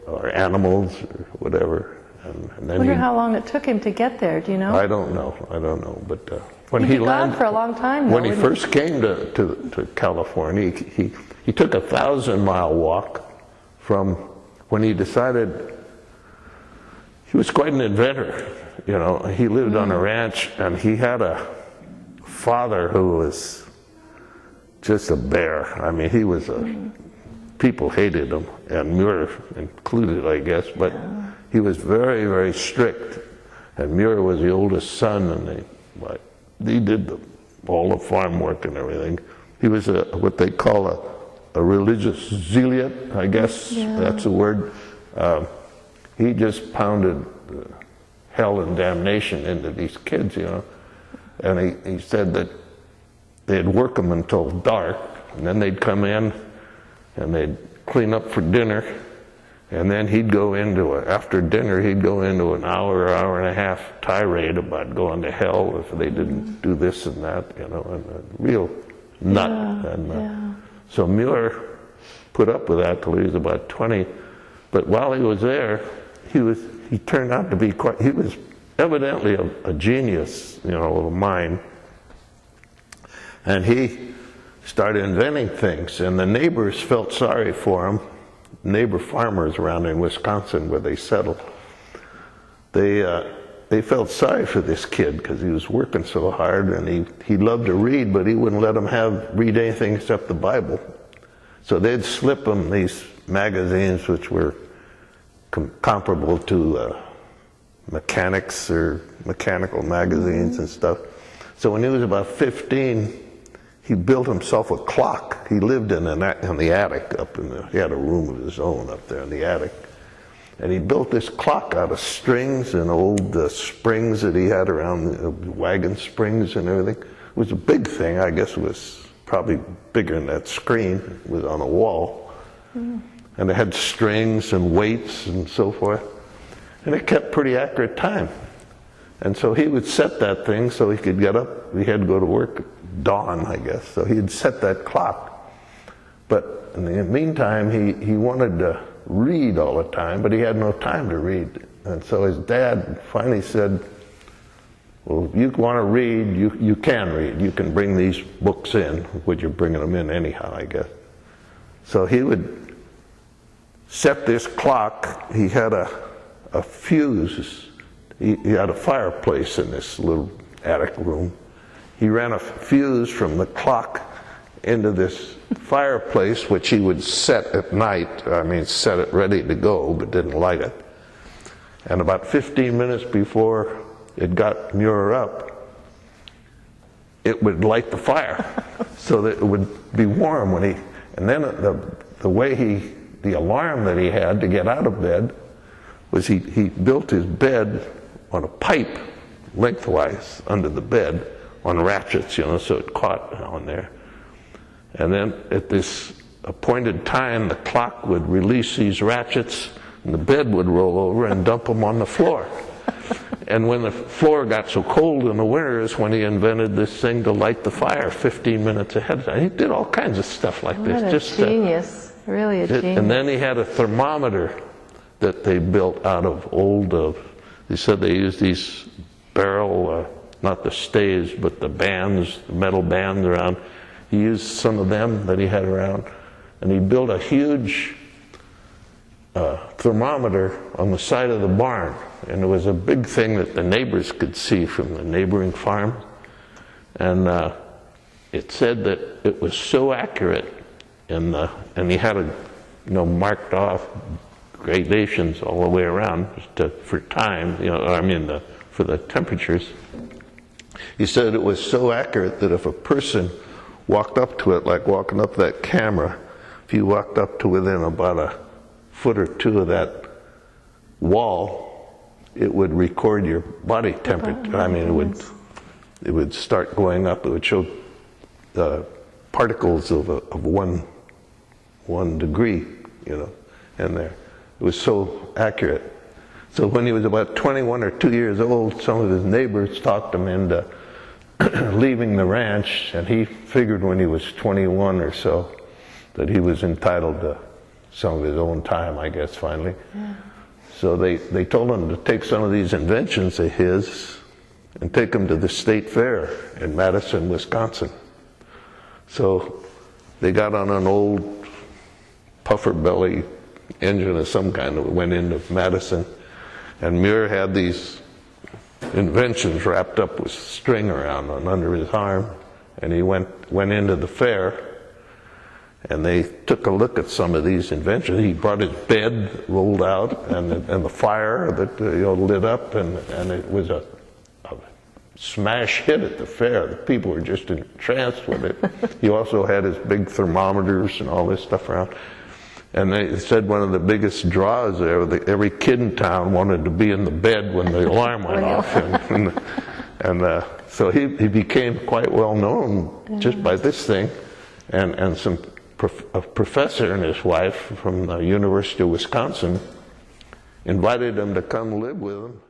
or animals, or whatever. And then I wonder how long it took him to get there, do you know? I don't know, but when He'd he be landed, gone for a long time, though, when he first came to California, he took a 1,000-mile walk from when he decided he was quite an inventor. You know, he lived on a ranch, and he had a father who was just a bear. I mean, he was people hated him, and Muir included, I guess, but he was very, very strict. And Muir was the oldest son, and he did all the farm work and everything. He was what they call a religious zealot, I guess that's the word. He just pounded hell and damnation into these kids, you know. And he said that they'd work them until dark, and then they'd come in and they'd clean up for dinner, and then after dinner he'd go into an hour and a half tirade about going to hell if they didn't do this and that, you know, and a real nut. So Muir put up with that till he was about 20, but while he was there, he turned out to be he was evidently a genius, you know, of mind, and he started inventing things, and the neighbors felt sorry for him. Neighbor farmers around in Wisconsin where they settled, they felt sorry for this kid because he was working so hard, and he loved to read, but he wouldn't let them read anything except the Bible. So they'd slip him these magazines which were comparable to mechanics or mechanical magazines and stuff. So when he was about 15, he built himself a clock. He lived in the attic he had a room of his own up there in the attic. And he built this clock out of strings and old springs that he had around, wagon springs and everything. It was a big thing. I guess it was probably bigger than that screen. It was on a wall. And it had strings and weights and so forth. And it kept pretty accurate time. And so he would set that thing so he could get up. He had to go to work at dawn, I guess. So he'd set that clock. But in the meantime, he wanted to read all the time, but he had no time to read. And so his dad finally said, well, if you want to read, you can read. You can bring these books in, which you're bringing them in anyhow, I guess. So he would set this clock. He had a fuse. He had a fireplace in this little attic room. He ran a fuse from the clock into this fireplace, which he would set at night. I mean, set it ready to go, but didn't light it. And about 15 minutes before it got Muir up, it would light the fire so that it would be warm when and then the alarm that he had to get out of bed was he built his bed on a pipe lengthwise under the bed on ratchets, you know, so it caught on there. And then at this appointed time, the clock would release these ratchets, and the bed would roll over and dump them on the floor. And when the floor got so cold in the winter is when he invented this thing to light the fire 15 minutes ahead of time. He did all kinds of stuff like this. What a genius. Really a genius. And then he had a thermometer that they built out of old, they said they used these barrel, not the stays, but the bands, the metal bands around. He used some of them that he had around, and he built a huge thermometer on the side of the barn. And it was a big thing that the neighbors could see from the neighboring farm. And it said that it was so accurate, and he had a, you know, marked off gradations all the way around for time, you know, I mean for the temperatures. He said it was so accurate that if a person walked up to it, like walking up that camera, if you walked up to within about a foot or two of that wall, it would record your body temperature. I mean, it would start going up. It would show particles of 1 degree, you know, in there. It was so accurate. So when he was about 21 or 2 years old, some of his neighbors talked him into leaving the ranch, and he figured when he was 21 or so that he was entitled to some of his own time, I guess, finally. Yeah. So they told him to take some of these inventions of his and take them to the state fair in Madison, Wisconsin. So they got on an old puffer belly engine of some kind that went into Madison, and Muir had these inventions wrapped up with string around and under his arm, and he went into the fair, and they took a look at some of these inventions. He brought his bed rolled out, and the fire that lit up, and it was a smash hit at the fair. The people were just entranced with it. He also had his big thermometers and all this stuff around. And they said one of the biggest draws there, every kid in town wanted to be in the bed when the alarm went off. And so he became quite well known just by this thing. And a professor and his wife from the University of Wisconsin invited him to come live with them.